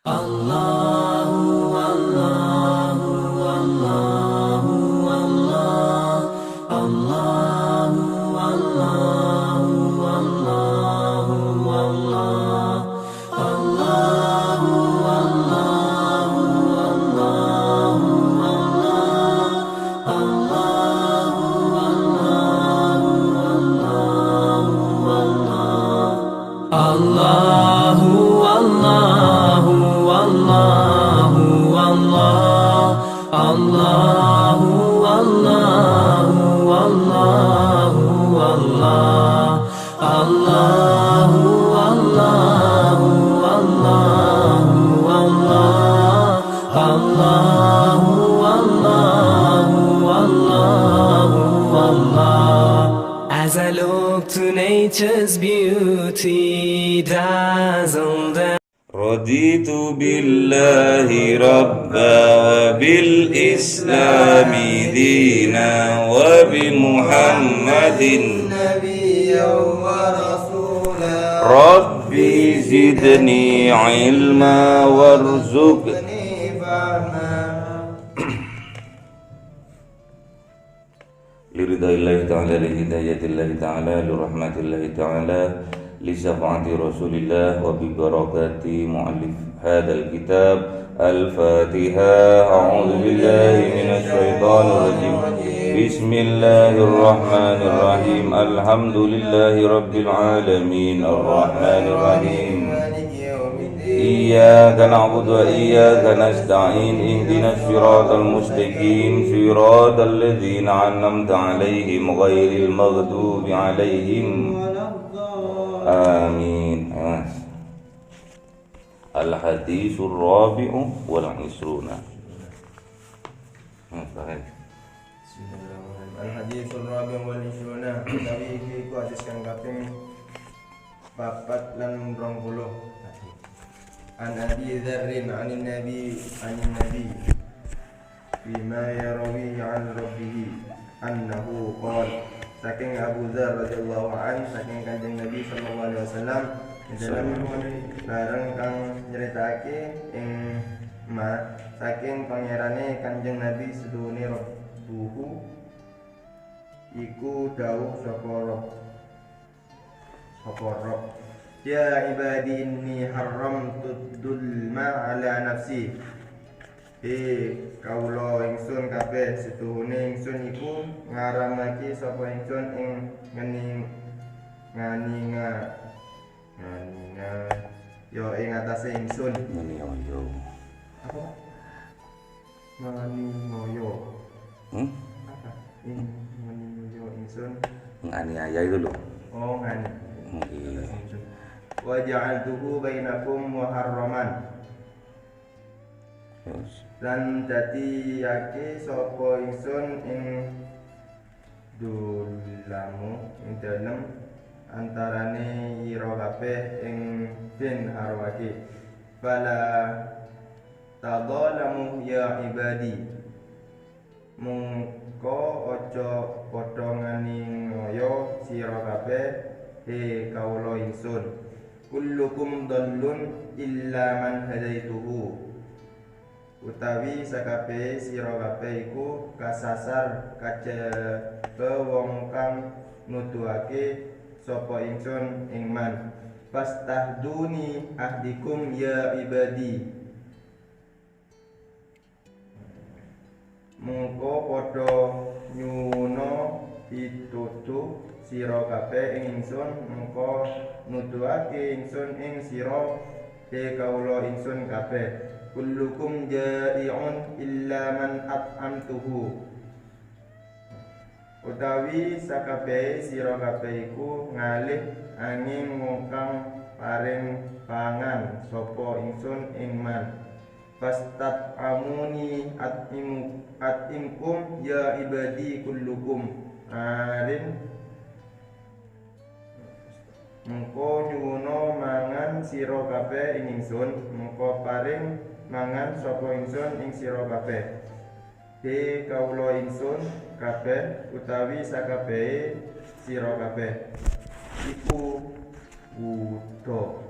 Allahu Allahu Allahu Allah Allahu Allahu Allahu Allah Allahu Allahu Allahu Allahu Allahu Allahu As I look to nature's beauty dazzled رضيت بالله ربا وبالإسلام دينا وبمحمد نبيا ورسولا ربي زدني علما وارزقني فهما لرضا الله تعالى لهداية الله تعالى لرحمة الله تعالى لشفاعة رسول الله وببركات مؤلف هذا الكتاب الفاتحة. أعوذ بالله من الشيطان الرجيم. بسم الله الرحمن الرحيم. الحمد لله رب العالمين الرحمن الرحيم مالك يوم الدين إياك نعبد وإياك نستعين اهدنا الصراط المستقيم صراط الذين أنعمت عليهم غير المغضوب عليهم آمين. الحديث الرابع والعشرون. Bismillahirrahmanirrahim. Al-haditsul rabi' wal 20. Utawi iki iku hadis kang kaping 4 lan 20. An Abi Dzarrin 'anil Nabi bima yarawi 'an rabbih annahu qala. Saking Abu Dzar radhiyallahu an saking Kanjeng Nabi sallallahu alaihi wasallam dalam bareng kang nyeritake ing saking pangerane Kanjeng Nabi seduhune Rabbuhu iku dawuh sapa Rabb ya ibadi inni haramtu dzulma ala nafsi kaula ingsun kabeh setuhune ingsun iku ngaramake sapa ingsun ing nganinga yo ing atase ingsun apa nganingoyo apa ing nganingoyo ingsun Nganiaya itu loh. oh ngani Iya. wa ja'altuhu bainakum muharraman lan dadi yake sapa ingsun ing dulamu ing dalem antarane ira kabeh ing den harwake fala tadzalamu ya ibadi mungko aja padha nganiaya sira kabeh kawula ingsun kullukum dhallun illa man hadaituhu utawi sakabehe sira kabeh iku kasasar kajaba wong kang nuduhake sapa ingsun ing man fastahduni ahdikum ya ibadi mengko padha nyuwuna pitutuh sira kabeh ing ingsun mengko nuduhake ingsun ing sira kawula ingsun kabeh kullukum ja'i'un illa man at'amtuhu utawi sakabehe sira kabeh iku ngalih angin ngokang paring pangan sapa ingsun ing man fastat amuni atimkum ya ibadi kullukum arin mengko nyuwuna mangan sira kabeh ing ingsun mengko paring mangan sapa ingsun ing sira kabeh kawula ingsun kabeh utawi sakabehe sira kabeh iku wudo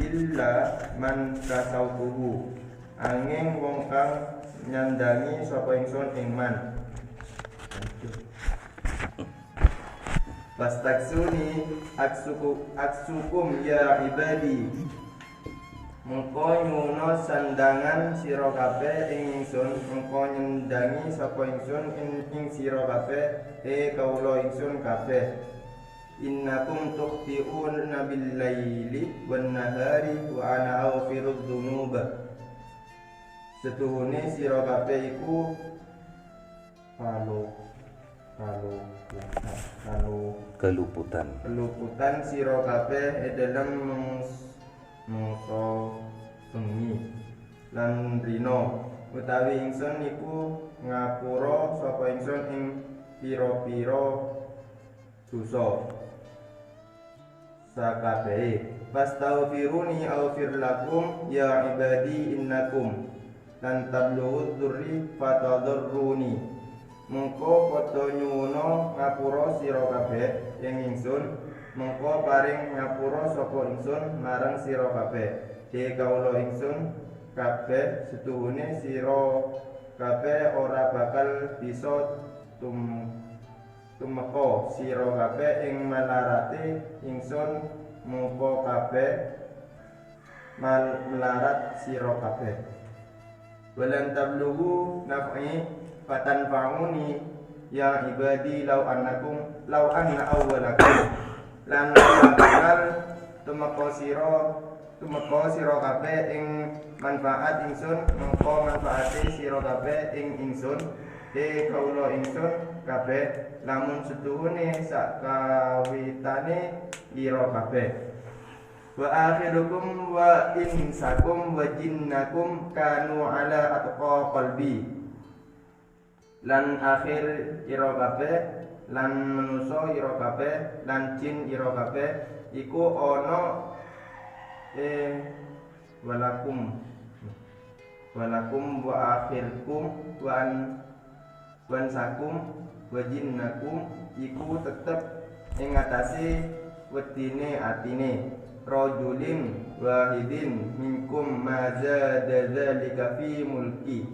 illa man kasautuhu angin wong kang nyandangi sapa ingsun ing man. Fastaksuni aksukum ya ibadi mengko nyuno sandangan sira kabeh ing ingsun mengko nyendangi sapa ingsun ing sira kabeh kawula ingsun kabeh. Innakum tukhti'una bil laili wan nahari wa ana aghfirudz dzunuba. Setuhune sira kabeh iku keluputan sira kabeh dalam mangsa bengi lan rino utawi ingsun iku ngapura sapa ingsun ing pira-pira dosa sakabehe. Fastaghfiruni aghfir lakum ya ibadi innakum lan tablughu dzurri fatadurruni. Mengko padha nyuwuna ngapura sira kabeh ing ingsun mengko paring ngapura sapa ingsun marang sira kabeh kawula ingsun kabeh setuhune sira kabeh ora bakal bisa tumeka sira kabeh ing malarate ingsun mengko kabeh melarat sira kabeh. Walan tablughu naf'i fatanfa'uni ya ibadi law anna awwalakum lan bakal tumeka sira kabeh ing manfaat ingsun mengko manfaate sira kabeh ing ingsun kawula ingsun kabeh lamun setuhune sakawitane ira kabeh. Wa akhirukum wa insakum wa jinnakum kanu ala atqa qalbi. Lan akhir ira kabeh lan manusa ira kabeh lan jin ira kabeh iku ana walakum wa akhirkum wa ansakum wa jinnakum iku tetep ing atase wedine atine rajulin wahidin minkum ma zada dzalika fi mulki.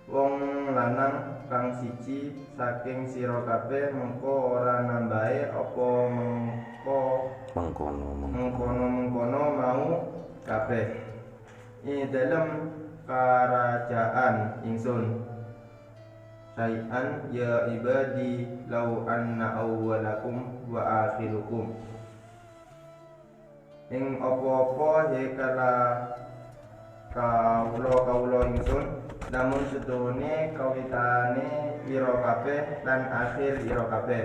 Wong lanang kang siji saking sira kabeh mengko ora nambahe apa mengkono mau kabeh ing dalem kerajaan ingsun. Sayan ya ibadi law anna awwalakum wa akhirukum ing apa-apa kala kawula ingsun namun setuhune kawitane ira kabeh lan akhir ira kabeh.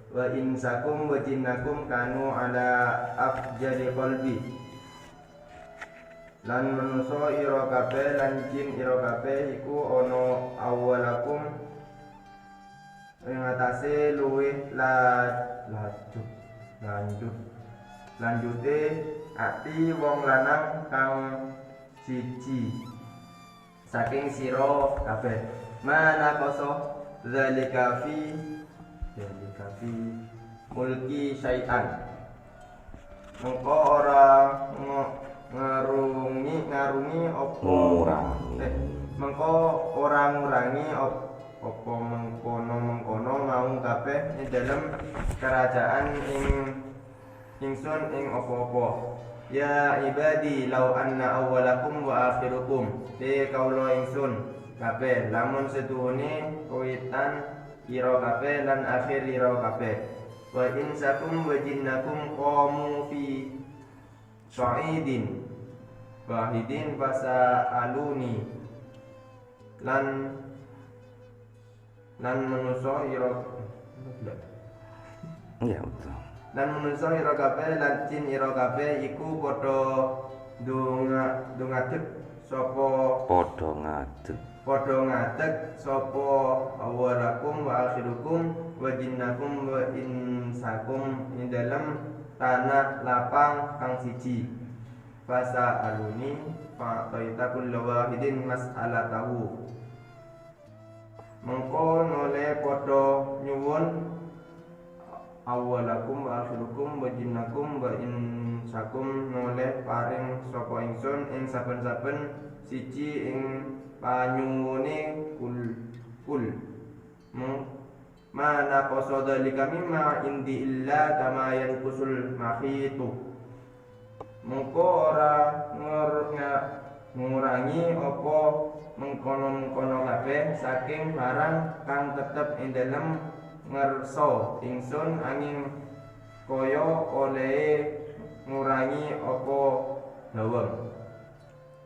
Wa insakum wa jinnakum kanu ala afjali qalbi lan manusa ira kabeh lan jin ira kabeh iku ana awalakum ing atase luwih lanjute ati wong lanang kang siji saking sira kabeh. Mana koso zalika fi mulki syai'an mengko ora ngarungi apa mengko ora ngurangi apa mengkono mau kabeh ing dalem kerajaan ingsun ing apa-apa. Ya ibadi law anna awwalakum wa akhirukum kaula ingsun kabeh lamun setuhune kawitan ira kabeh lan akhir ira kabeh. Wa insakum wa jinnakum qamu fi sa'idin wahidin fasa aluni lan manusa ira lan manusa ira kabeh lan jin ira kabeh iku padha ngadeg sapa awalakum wa akhirukum wa jinnakum wa insakum ing dalem tanah lapang kang siji. Fasa aluni fa taita kullu wahidin mas'alatahu mengko nole padha nyuwun awalakum wa akhirukum wa jinnakum wa sakum noleh paring sapa ingsun ing saben-saben siji ing panyuwune kul mana qasada likamimma indi illa kama yanqusul makhitu mengko ora ngurangi apa mengkono-mengkono kabeh saking barang kang tetep ing dalem ngersa ingsun angin kaya oleh ngurangi apa dawem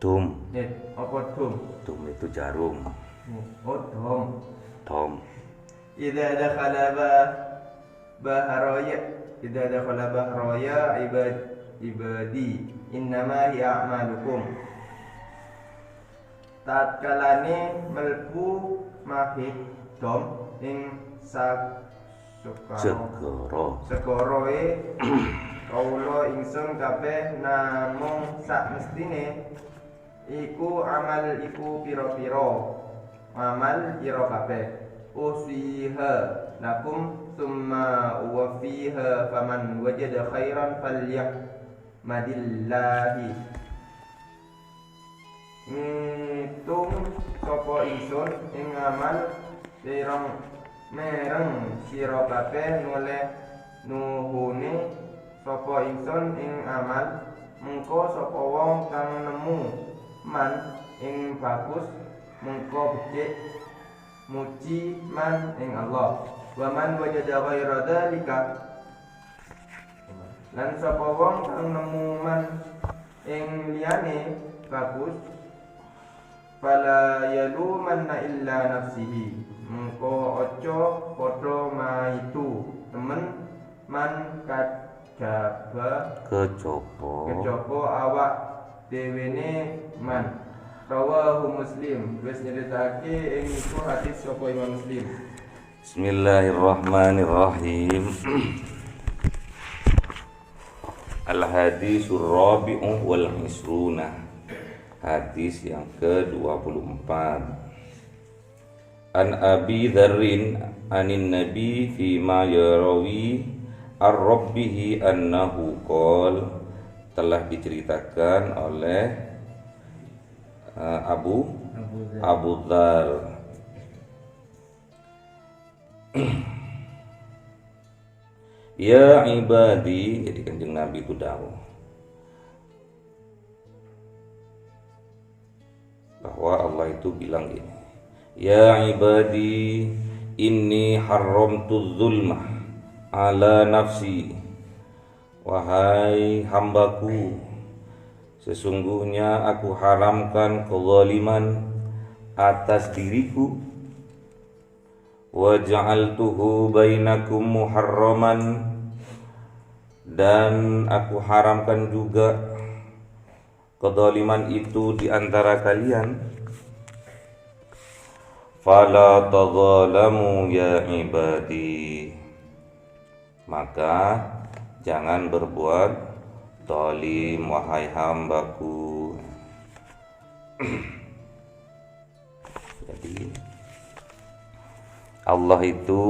Dum. apa dum Itu jarum. Dom. Idza dakhala bahraya ibadi innama hiya a'malukum. Tatkalane melbu mahid dom ing segoroe kawula ingsun kabeh namung sak mestine iku amal iku pira-pira amal ira kabeh usiha lakum summa uwafiha faman wajada khairan falyahmadillahi ngitung sapa ingsun ing amal mereng sira kabeh noleh nuhune sapa ingsun ing amal mengko sapa wong kang nemu man ing bagus mengko becik muji man ing Allah wa man wajada ghaira dzalika lan sapa wong kang nemu man ing liyane bagus fala yalumanna illa nafsihi mengko aja padha maitu temen man kejaba awak dewene man rawahu Muslim wis nyeritake ing iku hadis saka Imam Muslim. Bismillahirrahmanirrahim. Al-hadisur rabi'u wal isruna. Hadis yang ke-24. An Abi Dzarrin anin Nabi fi ma yarawi ar-rabbihi annahu qol, telah diceritakan oleh Abu Dzar ya ibadi, jadi kanjeng Nabi itu dawuh bahwa Allah itu bilang gini, ya ibadi inni haramtu dzulmah ala nafsi, wahai hambaku, sesungguhnya aku haramkan kezaliman atas diriku, wa ja'altuhu bainakum muharraman, dan aku haramkan juga kezaliman itu di antara kalian. Fala tadzalamu ya ibadi, maka jangan berbuat zalim wahai hambaku. Jadi Allah itu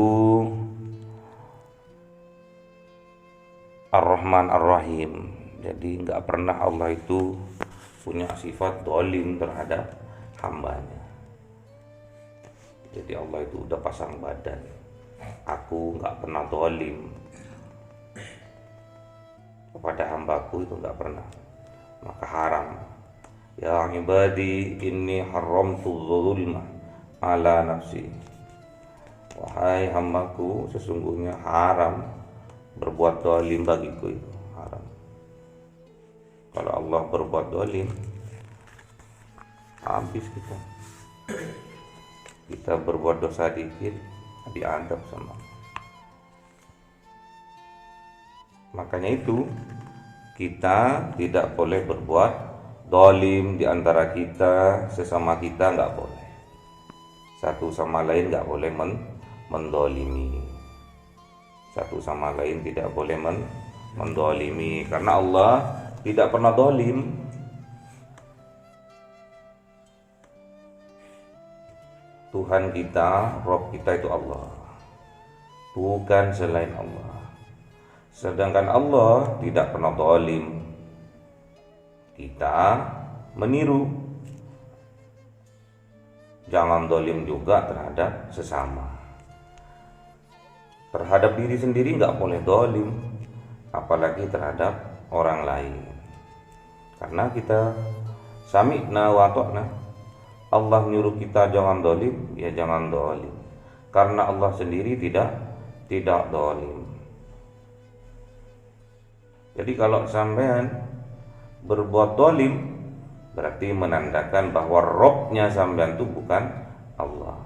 Ar-Rahman Ar-Rahim. Jadi enggak pernah Allah itu punya sifat zalim terhadap hambanya. Jadi Allah itu udah pasang badan, aku enggak pernah zalim kepada hambaku, itu enggak pernah, maka haram. Ya ibadi inni haramtu dzulma ala nafsi, wahai hambaku, sesungguhnya haram berbuat zalim bagiku, itu haram. Kalau Allah berbuat zalim, habis kita berbuat dosa dikit diadab sama. Makanya itu kita tidak boleh berbuat zalim di antara kita, sesama kita nggak boleh. Satu sama lain nggak boleh mendolimi. Satu sama lain tidak boleh mendolimi, karena Allah tidak pernah zalim. Tuhan kita, Rabb kita itu Allah, bukan selain Allah. Sedangkan Allah tidak pernah zalim. kita meniru. Jangan dolim juga terhadap sesama. Terhadap diri sendiri nggak boleh dolim, apalagi terhadap orang lain. Karena kita sami'na wa ta'na. Allah nyuruh kita jangan dolim, ya jangan dolim. Karena Allah sendiri tidak dolim. Jadi kalau sampean berbuat dolim, berarti menandakan bahwa Robnya sampean itu bukan Allah.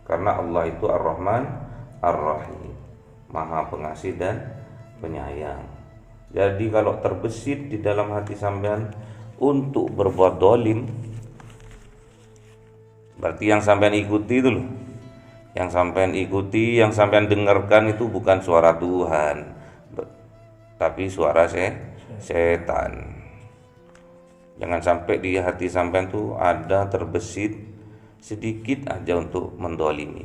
Karena Allah itu Ar-Rahman Ar-Rahim, Maha Pengasih dan Penyayang. Jadi kalau terbesit di dalam hati sampean untuk berbuat dolim, berarti yang sampean ikuti itu loh, yang sampean ikuti, yang sampean dengarkan itu bukan suara Tuhan, tapi suara setan. Jangan sampai di hati sampean tuh ada terbesit sedikit aja untuk mendolimi.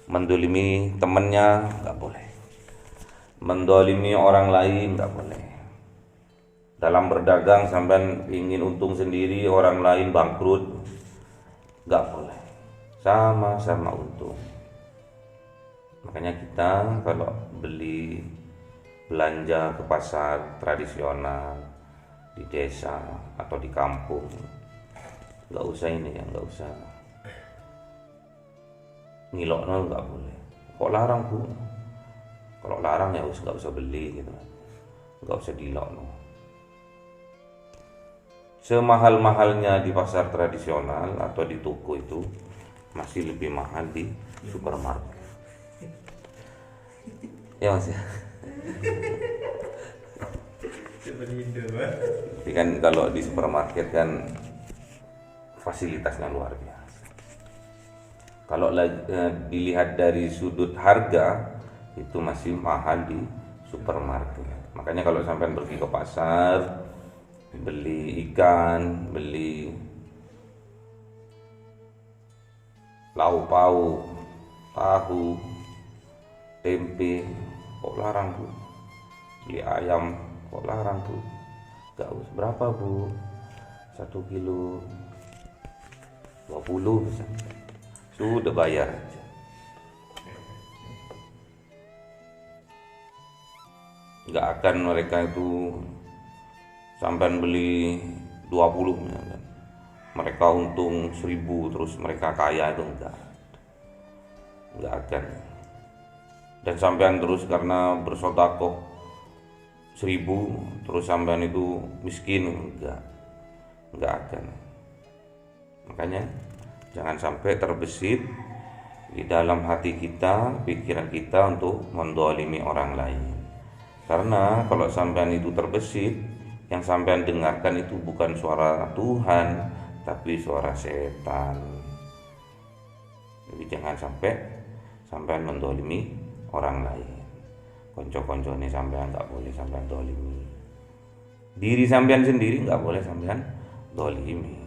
Mendolimi temannya nggak boleh. Mendolimi orang lain nggak boleh. Dalam berdagang sampean ingin untung sendiri, orang lain bangkrut, nggak boleh. Sama-sama untung. Makanya kita kalau beli belanja ke pasar tradisional di desa atau di kampung, nggak usah ini ya, nggak usah ngilokno, nggak boleh. Kok larang Bu? Kalau larang ya nggak usah beli gitu, nggak usah dilokno. Semahal-mahalnya di pasar tradisional atau di toko itu masih lebih mahal di supermarket. Ya Mas ya. Tapi kan kalau di supermarket kan fasilitasnya luar biasa. Kalau dilihat dari sudut harga itu masih mahal di supermarket. Makanya kalau sampai pergi ke pasar, beli ikan, beli lauk pauk, tahu, tempe, kok larang Bu? Beli ayam, kok larang Bu? Gak usah. Berapa Bu? 1 kilo 20 misalnya. Sudah bayar aja. Gak akan mereka itu sampai beli 20 misalnya. Mereka untung 1000 terus mereka kaya, itu enggak akan. Dan sampean terus karena bersedekah 1000 terus sampean itu miskin, enggak akan. Makanya jangan sampai terbesit di dalam hati kita, pikiran kita untuk mendolimi orang lain. Karena kalau sampean itu terbesit, yang sampean dengarkan itu bukan suara Tuhan, tapi suara setan. Jadi jangan sampai sampean mendolimi orang lain. Konco-koncone sampean nggak boleh sampean dolimi. Diri sampean sendiri nggak boleh sampean dolimi.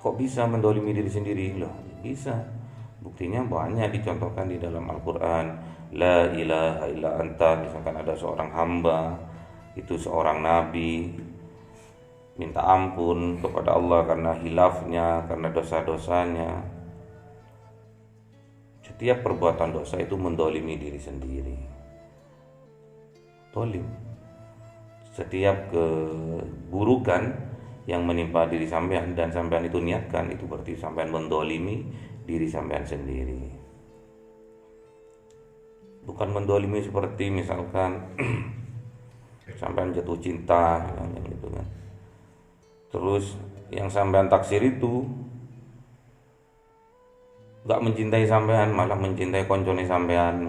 Kok bisa mendolimi diri sendiri? Loh, bisa. Buktinya banyak dicontohkan di dalam Al-Quran. La ilaha illa anta, misalkan ada seorang hamba, itu seorang nabi, minta ampun kepada Allah karena hilafnya, karena dosa-dosanya. Setiap perbuatan dosa itu mendolimi diri sendiri. Dolim. Setiap keburukan yang menimpa diri sampean dan sampean itu niatkan, itu berarti sampean mendolimi diri sampean sendiri. Bukan mendolimi seperti misalkan sampean jatuh cinta gitu kan. Terus yang sampean taksir itu gak mencintai sampean, malah mencintai koncone sampean.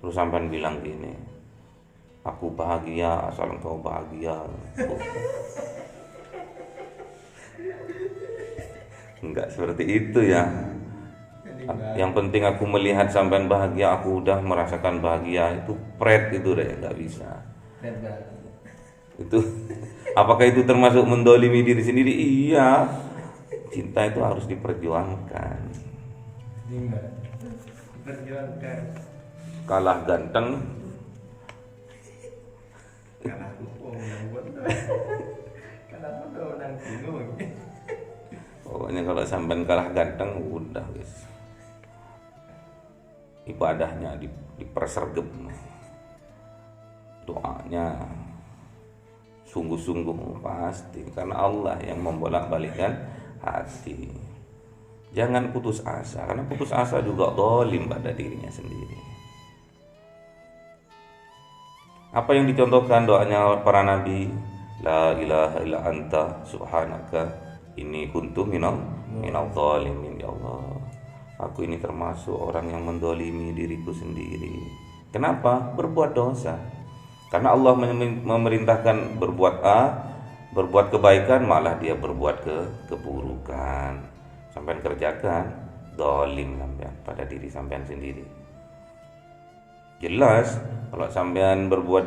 Terus sampean bilang gini, aku bahagia asal engkau bahagia. Enggak seperti itu ya. Yang penting aku melihat sampean bahagia, aku udah merasakan bahagia. Itu pret itu deh, nggak bisa. Itu apakah itu termasuk mendolimi diri sendiri? Iya. Cinta itu harus diperjuangkan. Kalah ganteng Kalah kupo menang bodoh. Kalah bodoh menang bingung. Pokoknya kalau sampean kalah ganteng udah guys. Ibadahnya dipersergep. Doanya sungguh-sungguh pasti karena Allah yang membolak-balikkan hati. Jangan putus asa karena putus asa juga zalim pada dirinya sendiri. Apa yang dicontohkan doanya para nabi? La ilaha illa anta subhanaka inni kuntu minal zalimin. Ya Allah, aku ini termasuk orang yang mendolimi diriku sendiri. Kenapa? Berbuat dosa. Karena Allah memerintahkan berbuat A, berbuat kebaikan, malah dia berbuat keburukan. Sampai kerjakan, zalim sampean pada diri sampean sendiri. Jelas, kalau sampean berbuat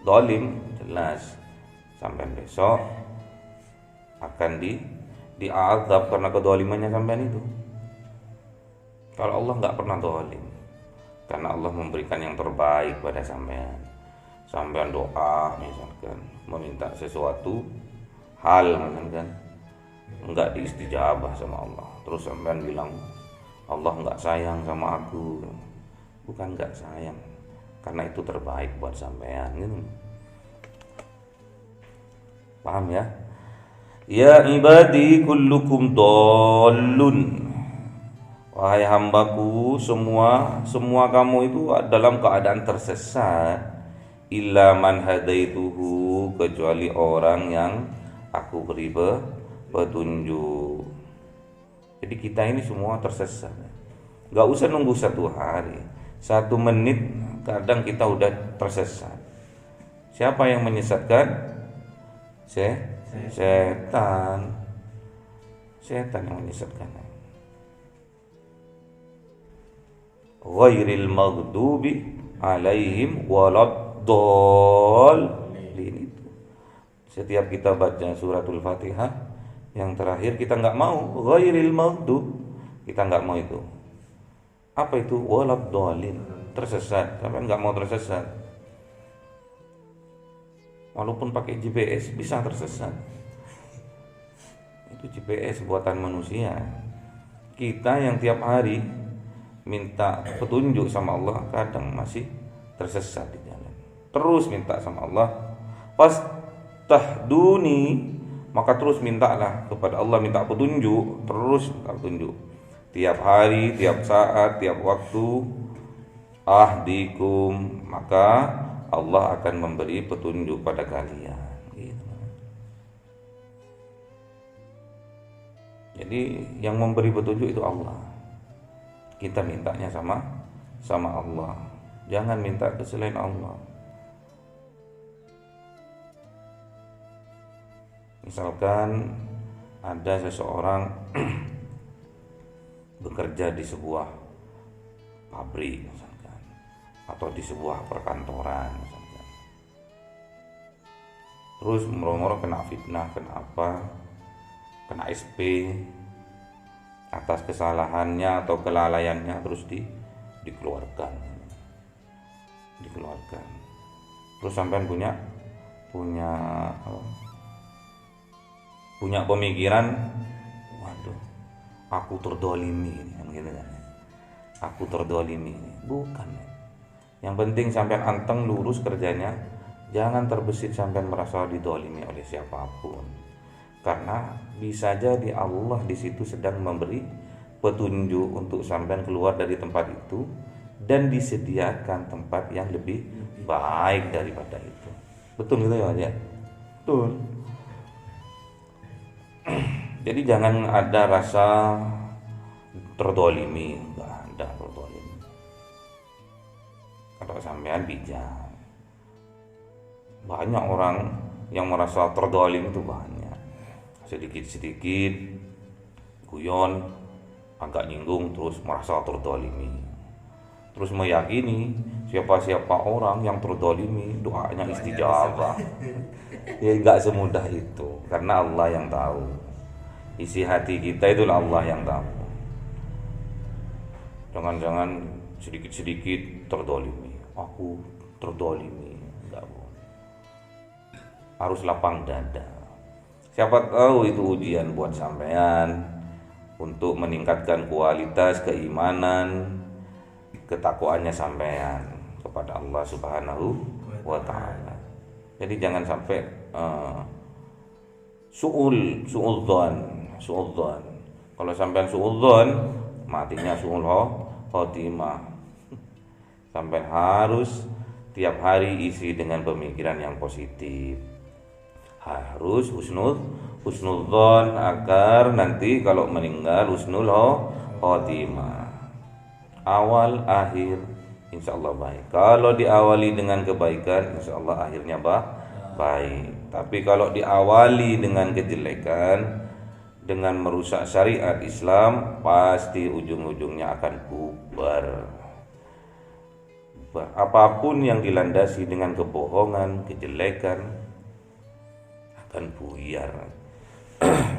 zalim, jelas sampean besok akan diazab karena kedolimannya sampean itu. Kalau Allah nggak pernah zalim, karena Allah memberikan yang terbaik pada sampean. Sampean doa misalkan meminta sesuatu hal misalkan enggak diistijabah sama Allah, terus sampean bilang Allah enggak sayang sama aku. Bukan enggak sayang, karena itu terbaik buat sampean gitu. Paham ya? Ya ibadi kullukum dallun. Wahai hambaku, semua kamu itu dalam keadaan tersesat. Illa man hadaituhu, kecuali orang yang aku beri petunjuk. Jadi kita ini semua tersesat. Gak usah nunggu 1 hari, 1 menit kadang kita udah tersesat. Siapa yang menyesatkan? Setan yang menyesatkan. Ghairil maghdubi alaihim waladdallin. Setiap kita baca suratul Fatihah yang terakhir kita nggak mau ghairil maghdub, kita nggak mau itu. Apa itu? Waladdallin, tersesat. Sampai nggak mau tersesat. Walaupun pakai GPS bisa tersesat. Itu GPS buatan manusia. Kita yang tiap hari minta petunjuk sama Allah kadang masih tersesat di jalan. Terus minta sama Allah, fastahduni, maka terus mintalah kepada Allah, minta petunjuk, terus minta petunjuk. Tiap hari, tiap saat, tiap waktu, ahdikum, maka Allah akan memberi petunjuk pada kalian. Gitu. Jadi yang memberi petunjuk itu Allah. Kita mintanya sama Allah. Jangan minta ke selain Allah. Misalkan ada seseorang bekerja di sebuah pabrik misalkan, atau di sebuah perkantoran misalkan. Terus moro-moro kena fitnah, kena SP atas kesalahannya atau kelalaiannya, terus dikeluarkan. Terus sampean punya pemikiran, waduh, aku terdolimi gitu kan. Aku terdolimi. Bukan. Yang penting sampean anteng lurus kerjanya, jangan terbesit sampean merasa didolimi oleh siapapun. Karena bisa jadi Allah di situ sedang memberi petunjuk untuk sampean keluar dari tempat itu dan disediakan tempat yang lebih baik daripada itu. Betul gitu ya? Betul. Jadi jangan ada rasa terdolimi, enggak ada terdolimi. Kalau sampean bijak, banyak orang yang merasa terdolimi itu banyak. Sedikit-sedikit guyon, agak nyinggung, terus merasa terdolimi. Terus meyakini siapa-siapa orang yang terdolimi doanya istijabah. Ya enggak semudah itu, karena Allah yang tahu. Isi hati kita itu Allah yang tahu. Jangan-jangan sedikit-sedikit terdolimi. Aku terdolimi, enggak boleh. harus lapang dada. Siapa tahu itu ujian buat sampean untuk meningkatkan kualitas keimanan, ketakwaannya sampean kepada Allah Subhanahu wa taala. Jadi jangan sampai su'ul dzan. Kalau sampean su'ul dzan, matinya su'ul khotimah. Sampean harus tiap hari isi dengan pemikiran yang positif. Harus husnul dzan agar nanti kalau meninggal husnul khotimah. Awal akhir insyaallah baik. Kalau diawali dengan kebaikan insyaallah akhirnya baik. Tapi kalau diawali dengan kejelekan, dengan merusak syariat Islam, pasti ujung-ujungnya akan bubar. Apapun yang dilandasi dengan kebohongan, kejelekan akan buyar.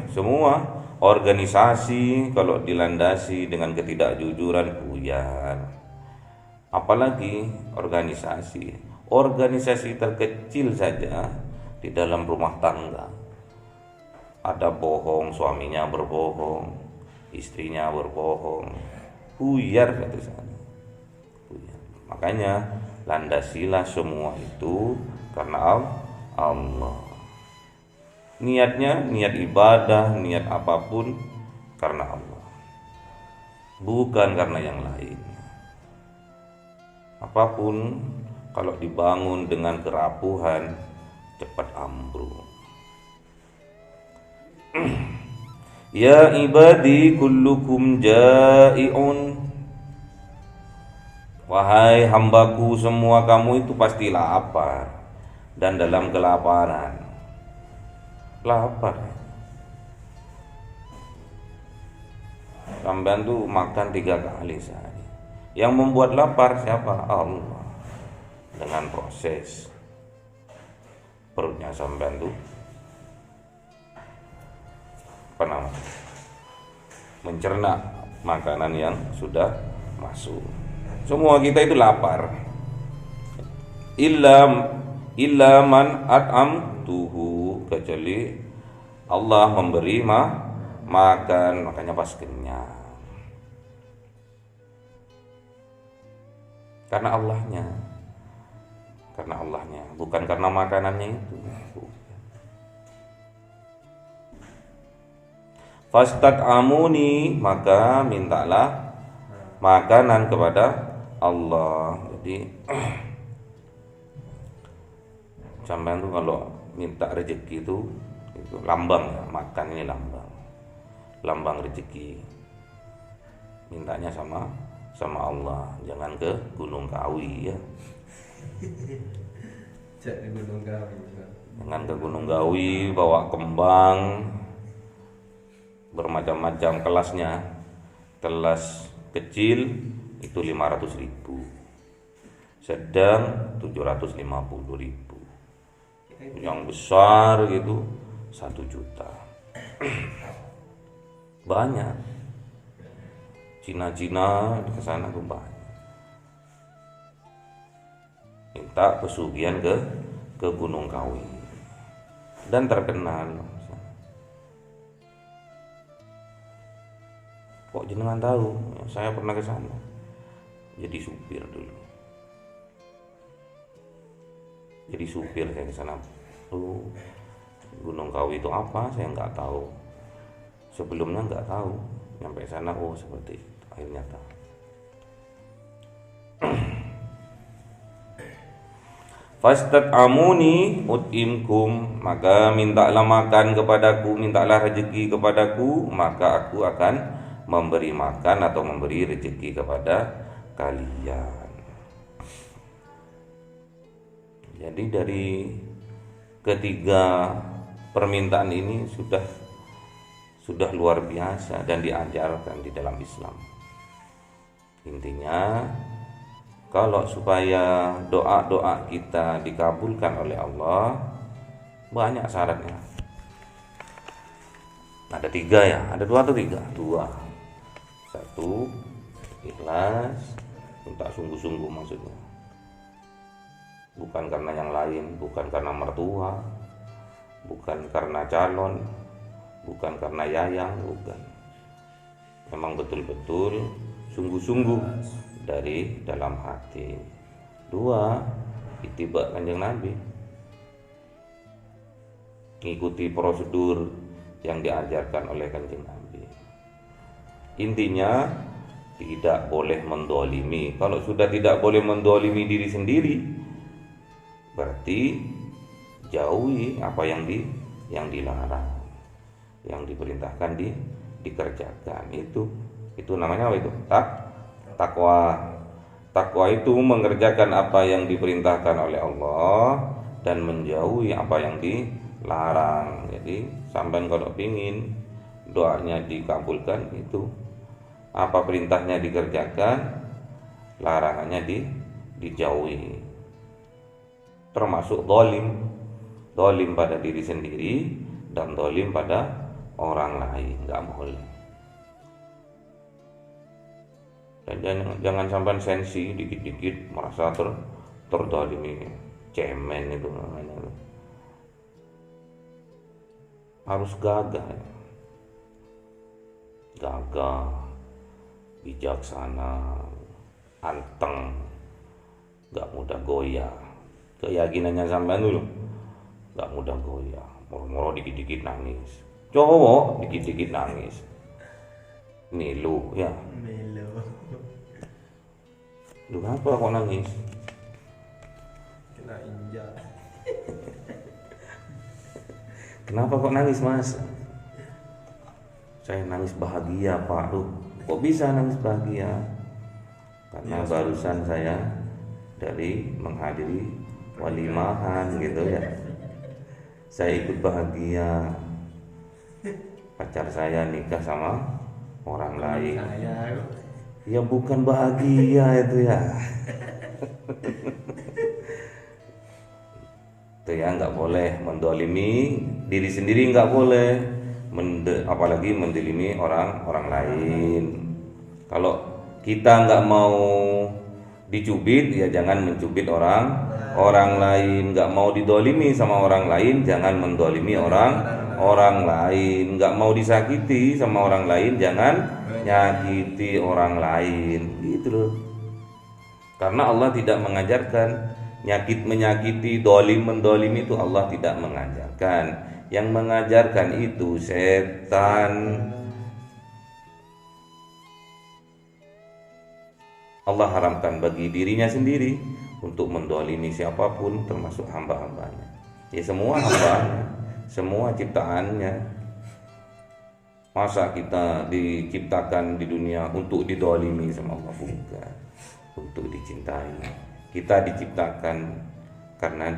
Semua organisasi kalau dilandasi dengan ketidakjujuran buyar. Apalagi organisasi terkecil saja di dalam rumah tangga. Ada bohong, suaminya berbohong, istrinya berbohong, buyar satu sana. Makanya landasilah semua itu karena Allah. Niatnya, niat ibadah, niat apapun karena Allah, bukan karena yang lain. Apapun kalau dibangun dengan kerapuhan cepat ambruk. Ya ibadi kullukum jai'un. Wahai hambaku semua kamu itu pasti lapar dan dalam kelaparan. Lapar. Sampean tuh makan 3 kali sehari. Yang membuat lapar siapa? Allah. Dengan proses perutnya sampean tuh apa namanya? Mencerna makanan yang sudah masuk. Semua kita itu lapar. Illa man at'amtuhu, kecuali Allah memberi makan, makanya pas kenyang. Karena Allahnya, bukan karena makanannya itu. Fastat'amuni, maka mintalah makanan kepada Allah. Jadi sampean tuh kalau minta rezeki itu lambang ya, makan ini lambang rezeki. Mintanya sama Allah, jangan ke Gunung Kawi ya. Jangan ke Gunung Kawi bawa kembang bermacam-macam kelasnya. Kelas kecil itu 500.000, sedang 750.000, yang besar gitu 1 juta. Banyak. Cina ke sana tuh banyak. Minta pesugihan ke Gunung Kawi dan terkenal. Kok jenengan tahu? Saya pernah ke sana. Jadi supir dulu. Jadi supir saya ke sana. Gunung Kawi itu apa? Saya nggak tahu. Sebelumnya nggak tahu. Sampai sana seperti itu. Akhirnya tahu. Fastat'amuni ut'imkum, maka mintalah makan kepadaku, mintalah rezeki kepadaku, maka aku akan memberi makan atau memberi rezeki kepada kalian. Jadi dari ketiga permintaan ini sudah luar biasa dan diajarkan di dalam Islam. Intinya kalau supaya doa-doa kita dikabulkan oleh Allah, banyak syaratnya. Ada 3 ya, ada 2 atau 3? 2. 1, ikhlas, minta sungguh-sungguh maksudnya. Bukan karena yang lain, bukan karena mertua, bukan karena calon, bukan karena yayang, bukan. Memang betul-betul sungguh-sungguh dari dalam hati. 2, ittiba Kanjeng Nabi, mengikuti prosedur yang diajarkan oleh Kanjeng Nabi. Intinya tidak boleh mendolimi. Kalau sudah tidak boleh mendolimi diri sendiri, berarti jauhi apa yang dilarang, yang diperintahkan dikerjakan. Itu namanya apa itu? Takwa. Takwa itu mengerjakan apa yang diperintahkan oleh Allah dan menjauhi apa yang dilarang. Jadi sampean kalau pingin doanya dikabulkan, itu apa perintahnya dikerjakan, larangannya dijauhi. Termasuk dolim pada diri sendiri dan dolim pada orang lain, nggak boleh. Dan jangan sampai sensi dikit-dikit merasa terdolimi, cemen itu namanya. Harus gagah, bijaksana, anteng, nggak mudah goyah. Keyakinannya sampean dulu, nggak mudah goyah. Moro-moro dikit-dikit nangis, cowok dikit-dikit nangis, nilu ya. Lu kenapa kok nangis? Kena injak. Kenapa kok nangis, Mas? Saya nangis bahagia, Pak. Lu kok bisa nangis bahagia? Karena barusan saya dari menghadiri walimahan gitu ya. Saya ikut bahagia. Pacar saya nikah sama orang lain. Ya bukan bahagia itu ya. Itu ya, nggak boleh mendolimi diri sendiri, nggak boleh, apalagi mendolimi orang lain. Kalau kita nggak mau dicubit, ya jangan mencubit orang lain. Nggak mau didolimi sama orang lain, jangan mendolimi orang lain. Nggak mau disakiti sama orang lain, jangan nyakiti orang lain, gitu loh. Karena Allah tidak mengajarkan menyakiti, mendolimi itu Allah tidak mengajarkan. Yang mengajarkan itu setan. Allah haramkan bagi dirinya sendiri untuk mendolimi siapapun, termasuk hamba-hambanya. Ya semua hambanya, semua ciptaannya. Masa kita diciptakan di dunia untuk didolimi sama Allah? Bukan, untuk dicintai. Kita diciptakan karena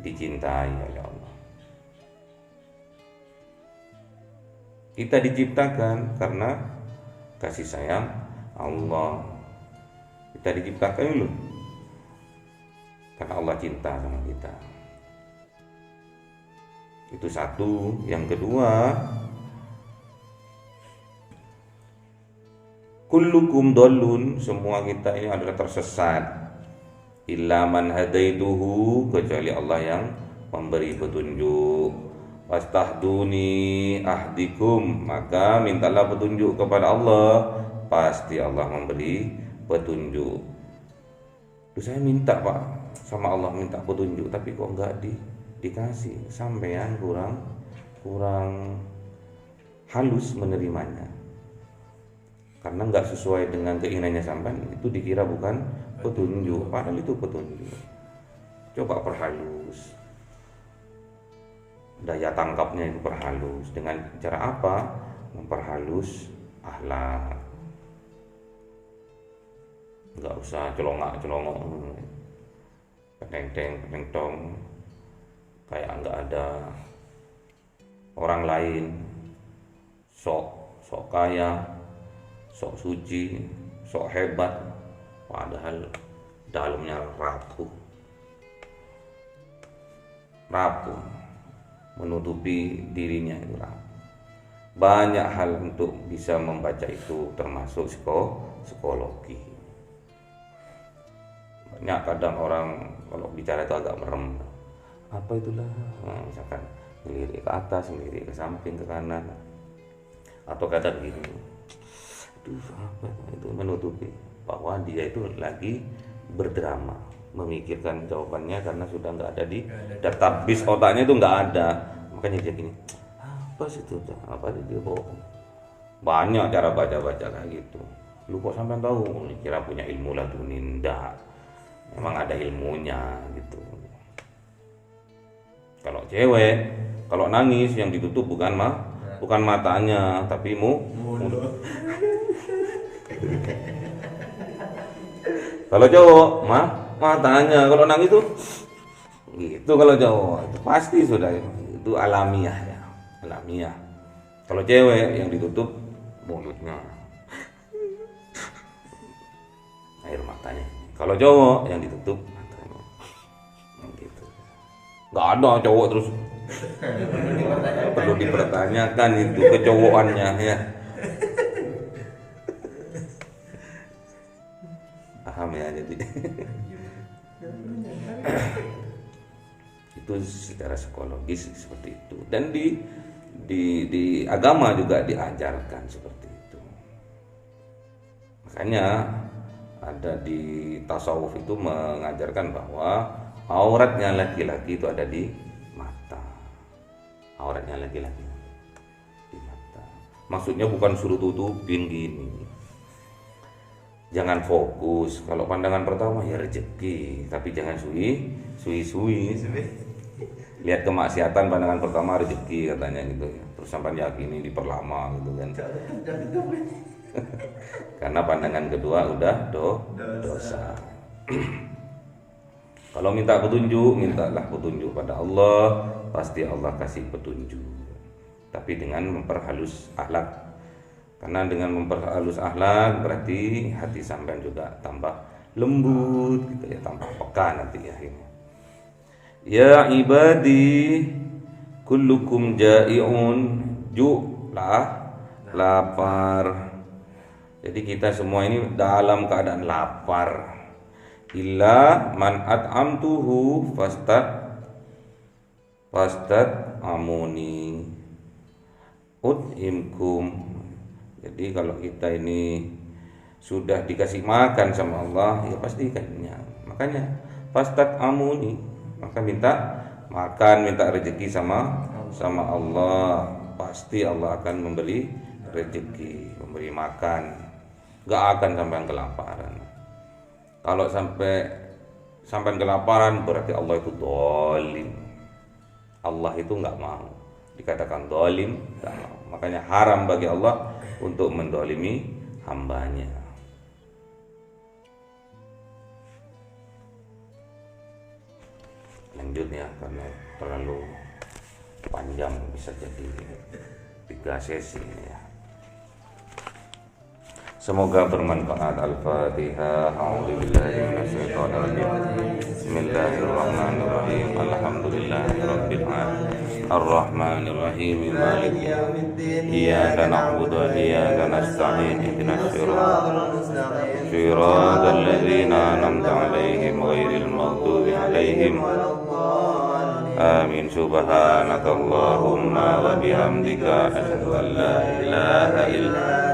dicintai oleh Allah. Kita diciptakan karena kasih sayang Allah. Kita diciptakan dulu karena Allah cinta sama kita. Itu satu. Yang kedua, kullukum dollun, semua kita ini adalah tersesat. Illa man hadaituhu, kecuali Allah yang memberi petunjuk. Wastahduni ahdikum, maka mintalah petunjuk kepada Allah, pasti Allah memberi petunjuk. Terus saya minta Pak sama Allah, minta petunjuk, tapi kok enggak dikasih. Sampean kurang halus menerimanya. Karena nggak sesuai dengan keinginannya sampean, itu dikira bukan petunjuk, padahal itu petunjuk. Coba perhalus, daya tangkapnya itu perhalus. Dengan cara apa? Memperhalus akhlak. Nggak usah celongak-celongok, peneng-tong, kayak nggak ada orang lain, sok kaya, sok suci, sok hebat, padahal dalamnya rapuh, menutupi dirinya itu rapuh. Banyak hal untuk bisa membaca itu, termasuk psikologi. Banyak kadang orang kalau bicara itu agak merem. Apa itulah? Nah, misalkan ngelirik ke atas, ngelirik ke samping, ke kanan, atau kata begini, aduh apa itu, menutupi bahwa dia itu lagi berdrama, memikirkan jawabannya karena sudah nggak ada di database otaknya, itu nggak ada. Makanya dia gini, apa sih itu, apa dia bohong. Banyak cara baca kayak gitu. Lu kok sampai tahu? Kira punya ilmu laduni, ndak. Memang ada ilmunya gitu. Kalau cewek, kalau nangis yang ditutup bukan matanya, tapi mulut. Kalau cowok, matanya. Kalau nangis tuh gitu. Kalau cowok itu pasti sudah itu alamiah ya, alamiah. Kalau cewek yang ditutup mulutnya, air matanya. Kalau cowok yang ditutup matanya, gitu. Nggak ada cowok terus perlu dipertanyakan itu kecowokannya ya. Paham ya, jadi itu secara psikologis seperti itu. Dan di agama juga diajarkan seperti itu. Makanya ada di tasawuf itu mengajarkan bahwa auratnya laki-laki itu ada di mata. Auratnya laki-laki di mata. Maksudnya bukan suruh tutupin gini. Jangan fokus. Kalau pandangan pertama ya rezeki, tapi jangan sui-sui. Lihat kemaksiatan pandangan pertama rezeki katanya gitu ya. Terus sampai yakini diperlama gitu kan. Karena pandangan kedua udah dosa. Kalau minta petunjuk, mintalah petunjuk pada Allah, pasti Allah kasih petunjuk. Tapi dengan memperhalus akhlak. Karena dengan memperhalus akhlak berarti hati sampean juga tambah lembut gitu ya, tambah peka nanti akhirnya. Ya ibadi kullukum ja'iun, lapar. Jadi kita semua ini dalam keadaan lapar. Illa man at'amtuhu fastad amuni ut'imkum. Jadi kalau kita ini sudah dikasih makan sama Allah, ya pasti kenyang. Makanya fastad amuni, maka minta makan, minta rezeki sama Allah. Pasti Allah akan memberi rezeki, memberi makan. Gak akan sampai kelaparan. Kalau sampai kelaparan berarti Allah itu zalim. Allah itu nggak mau dikatakan zalim, nggak mau. Makanya haram bagi Allah untuk mendolimi hambanya. Lanjut ya, karena terlalu panjang, bisa jadi 3 sesi ya. Semoga bermanfaat. Al-Fatihah. A'udzubillahi minasyaitonir rajim. Bismillahirrahmanirrahim. Alhamdulillahirabbil alamin. Arrahmanir rahim. Maliki yaumiddin. Iyyaka na'budu wa iyyaka nasta'in. Ihdinas siratal ladzina an'amta 'alaihim ghairil maghdubi 'alaihim waladdallin. Amin. Subhanakallahumma wa bihamdika asyhadu an la ilaha illa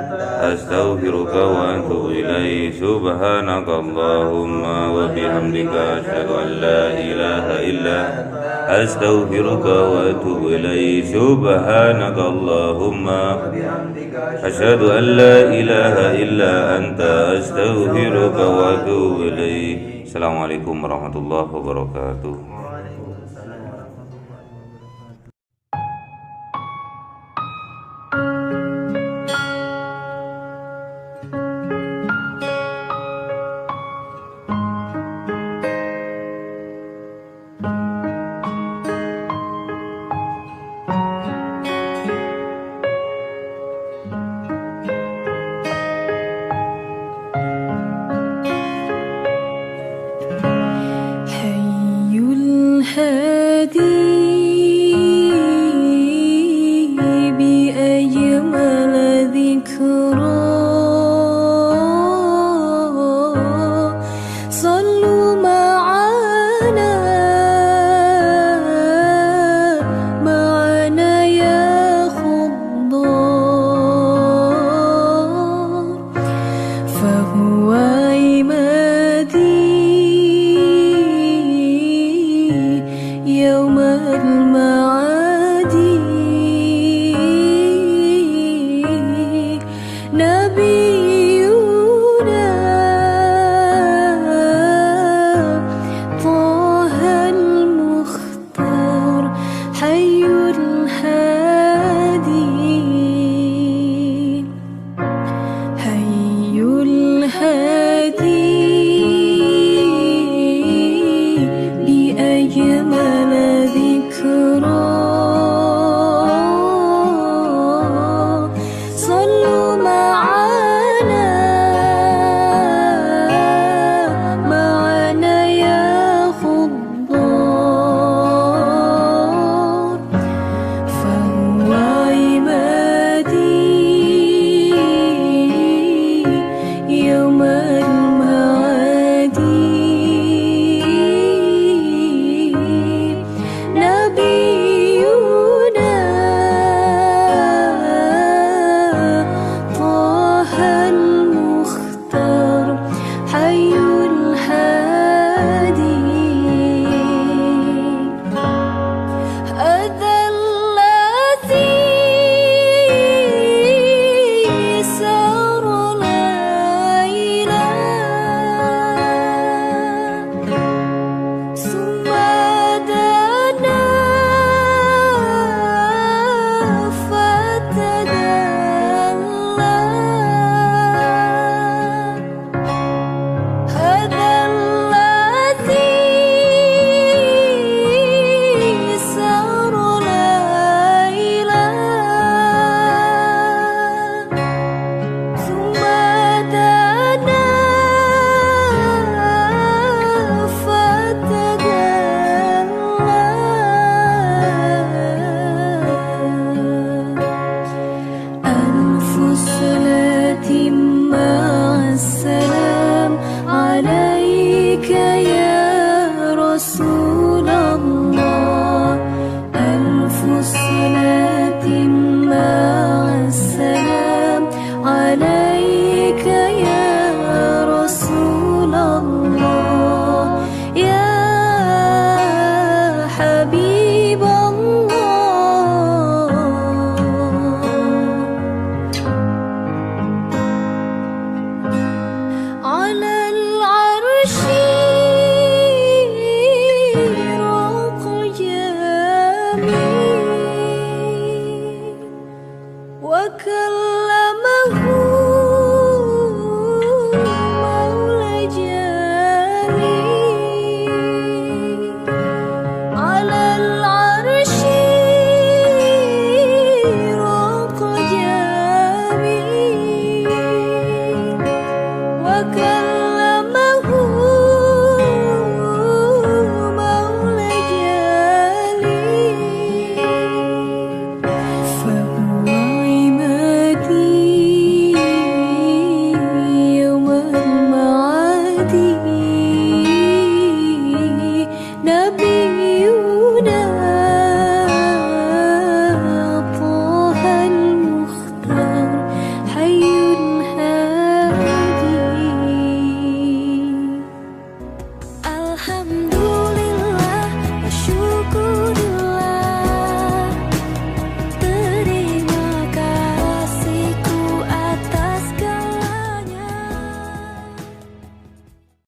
astaghfiruka wa atubu ilaik. Subhanakallahumma wa bihamdika asyhadu an la ilaha illa astaghfiruka wa atubu ilaik. Subhanakallahumma asyhadu an la ilaha illa anta astaghfiruka wa atubu ilaik. Assalamualaikum warahmatullahi wabarakatuh. حي وكلمه